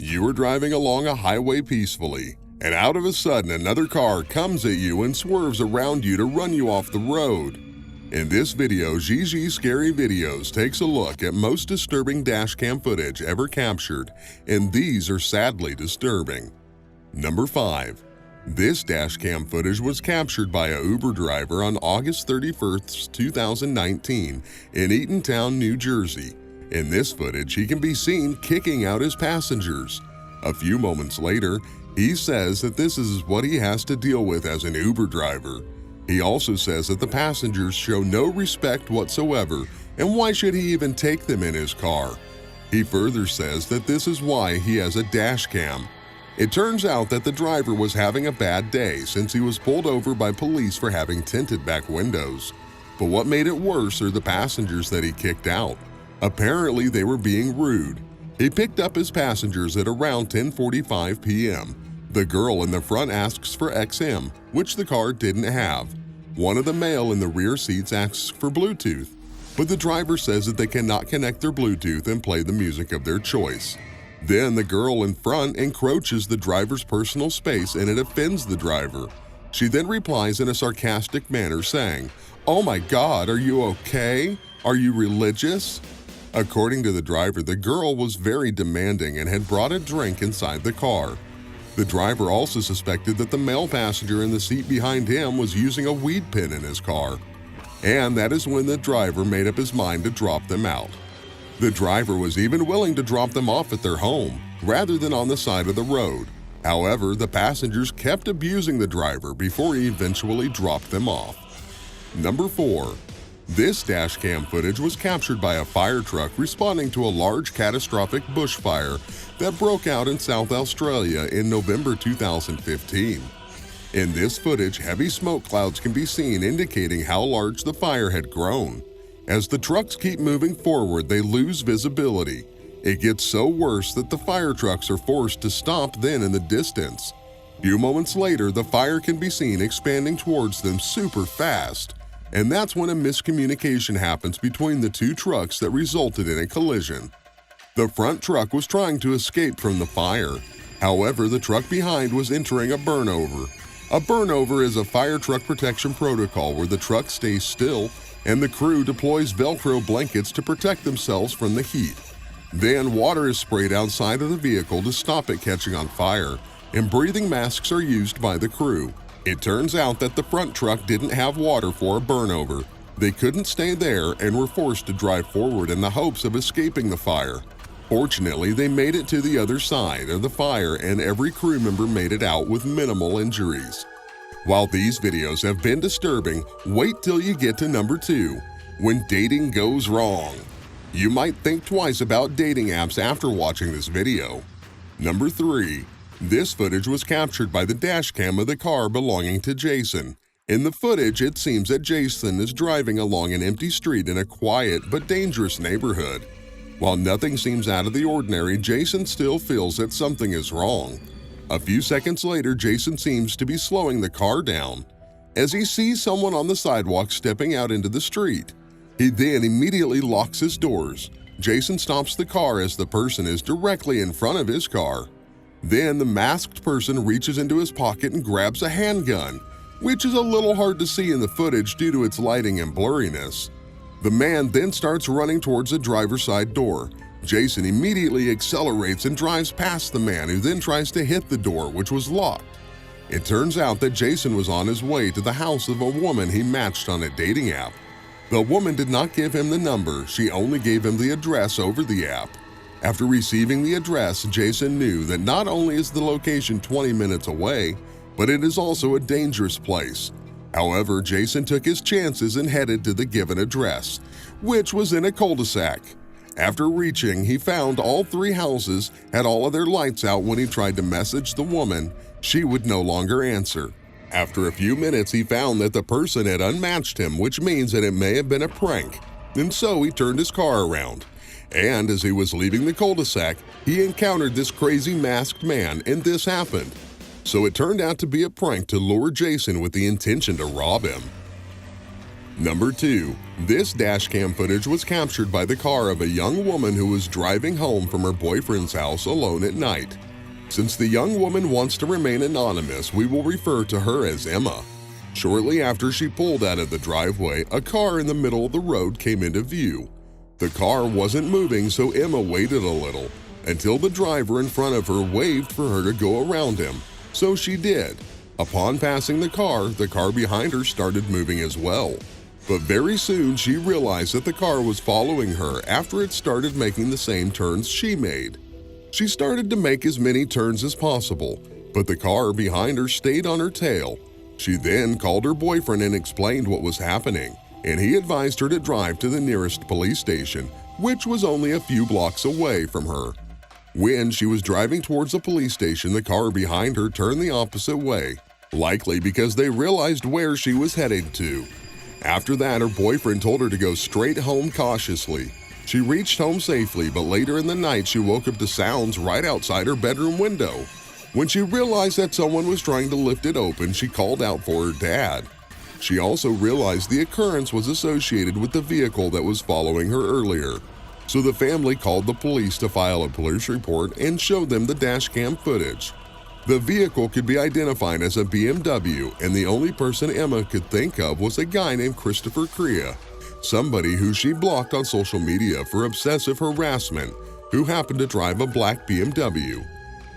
You are driving along a highway peacefully, and out of a sudden another car comes at you and swerves around you to run you off the road. In this video, Gigi Scary Videos takes a look at most disturbing dashcam footage ever captured, and these are sadly disturbing. Number 5. This dashcam footage was captured by a Uber driver on August 31, 2019 in Eatontown, New Jersey. In this footage, he can be seen kicking out his passengers. A few moments later, he says that this is what he has to deal with as an Uber driver. He also says that the passengers show no respect whatsoever, and why should he even take them in his car? He further says that this is why he has a dash cam. It turns out that the driver was having a bad day since he was pulled over by police for having tinted back windows. But what made it worse are the passengers that he kicked out. Apparently, they were being rude. He picked up his passengers at around 10:45 p.m. The girl in the front asks for XM, which the car didn't have. One of the male in the rear seats asks for Bluetooth, but the driver says that they cannot connect their Bluetooth and play the music of their choice. Then the girl in front encroaches the driver's personal space and it offends the driver. She then replies in a sarcastic manner saying, "Oh my God, are you okay? Are you religious?" According to the driver, the girl was very demanding and had brought a drink inside the car. The driver also suspected that the male passenger in the seat behind him was using a weed pen in his car. And that is when the driver made up his mind to drop them out. The driver was even willing to drop them off at their home, rather than on the side of the road. However, the passengers kept abusing the driver before he eventually dropped them off. Number 4. This dashcam footage was captured by a fire truck responding to a large catastrophic bushfire that broke out in South Australia in November 2015. In this footage, heavy smoke clouds can be seen indicating how large the fire had grown. As the trucks keep moving forward, they lose visibility. It gets so worse that the fire trucks are forced to stop then in the distance. Few moments later, the fire can be seen expanding towards them super fast. And that's when a miscommunication happens between the two trucks that resulted in a collision. The front truck was trying to escape from the fire. However, the truck behind was entering a burnover. A burnover is a fire truck protection protocol where the truck stays still and the crew deploys Velcro blankets to protect themselves from the heat. Then water is sprayed outside of the vehicle to stop it catching on fire, and breathing masks are used by the crew. It turns out that the front truck didn't have water for a burnover. They couldn't stay there and were forced to drive forward in the hopes of escaping the fire. Fortunately, they made it to the other side of the fire and every crew member made it out with minimal injuries. While these videos have been disturbing, wait till you get to number 2, when dating goes wrong. You might think twice about dating apps after watching this video. Number 3. This footage was captured by the dashcam of the car belonging to Jason. In the footage, it seems that Jason is driving along an empty street in a quiet but dangerous neighborhood. While nothing seems out of the ordinary, Jason still feels that something is wrong. A few seconds later, Jason seems to be slowing the car down as he sees someone on the sidewalk stepping out into the street. He then immediately locks his doors. Jason stops the car as the person is directly in front of his car. Then the masked person reaches into his pocket and grabs a handgun, which is a little hard to see in the footage due to its lighting and blurriness. The man then starts running towards the driver's side door. Jason immediately accelerates and drives past the man, who then tries to hit the door, which was locked. It turns out that Jason was on his way to the house of a woman he matched on a dating app. The woman did not give him the number, she only gave him the address over the app. After receiving the address, Jason knew that not only is the location 20 minutes away, but it is also a dangerous place. However, Jason took his chances and headed to the given address, which was in a cul-de-sac. After reaching, he found all 3 houses had all of their lights out. When he tried to message the woman, she would no longer answer. After a few minutes, he found that the person had unmatched him, which means that it may have been a prank, and so he turned his car around. And as he was leaving the cul-de-sac, he encountered this crazy masked man, and this happened. So it turned out to be a prank to lure Jason with the intention to rob him. Number 2. This dashcam footage was captured by the car of a young woman who was driving home from her boyfriend's house alone at night. Since the young woman wants to remain anonymous, we will refer to her as Emma. Shortly after she pulled out of the driveway, a car in the middle of the road came into view. The car wasn't moving, so Emma waited a little until the driver in front of her waved for her to go around him. So she did. Upon passing the car behind her started moving as well. But very soon she realized that the car was following her after it started making the same turns she made. She started to make as many turns as possible, but the car behind her stayed on her tail. She then called her boyfriend and explained what was happening, and he advised her to drive to the nearest police station, which was only a few blocks away from her. When she was driving towards the police station, the car behind her turned the opposite way, likely because they realized where she was headed to. After that, her boyfriend told her to go straight home cautiously. She reached home safely, but later in the night she woke up to sounds right outside her bedroom window. When she realized that someone was trying to lift it open, she called out for her dad. She also realized the occurrence was associated with the vehicle that was following her earlier. So the family called the police to file a police report and show them the dashcam footage. The vehicle could be identified as a BMW, and the only person Emma could think of was a guy named Christopher Crea, somebody who she blocked on social media for obsessive harassment, who happened to drive a black BMW.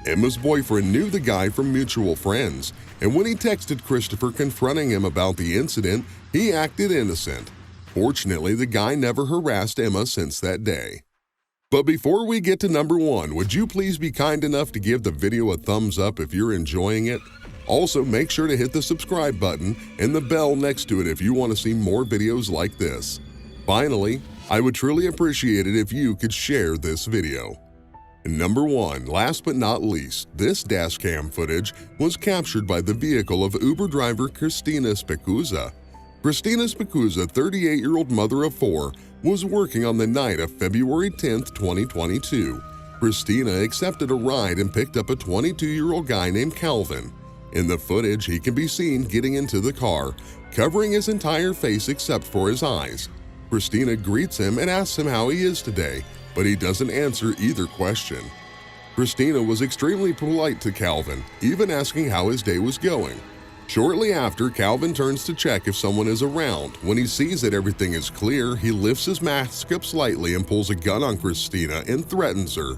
Emma's boyfriend knew the guy from mutual friends, and when he texted Christopher confronting him about the incident, he acted innocent. Fortunately, the guy never harassed Emma since that day. But before we get to number 1, would you please be kind enough to give the video a thumbs up if you're enjoying it? Also, make sure to hit the subscribe button and the bell next to it if you want to see more videos like this. Finally, I would truly appreciate it if you could share this video. Number 1, last but not least, this dashcam footage was captured by the vehicle of Uber driver Christina Spekuza. Christina Spekuza, 38-year-old mother of 4, was working on the night of February 10, 2022. Christina accepted a ride and picked up a 22-year-old guy named Calvin. In the footage, he can be seen getting into the car, covering his entire face except for his eyes. Christina greets him and asks him how he is today, but he doesn't answer either question. Christina was extremely polite to Calvin, even asking how his day was going. Shortly after, Calvin turns to check if someone is around. When he sees that everything is clear, he lifts his mask up slightly and pulls a gun on Christina and threatens her.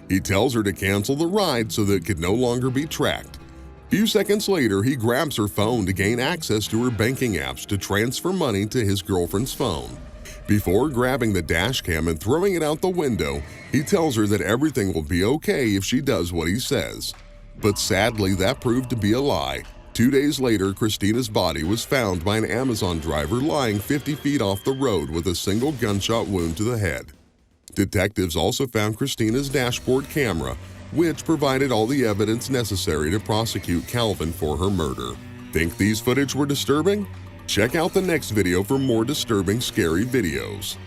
He tells her to cancel the ride so that it could no longer be tracked. Few seconds later, he grabs her phone to gain access to her banking apps to transfer money to his girlfriend's phone. Before grabbing the dashcam and throwing it out the window, he tells her that everything will be okay if she does what he says. But sadly, that proved to be a lie. 2 days later, Christina's body was found by an Amazon driver lying 50 feet off the road with a single gunshot wound to the head. Detectives also found Christina's dashboard camera, which provided all the evidence necessary to prosecute Calvin for her murder. Think these footage were disturbing? Check out the next video for more disturbing, scary videos.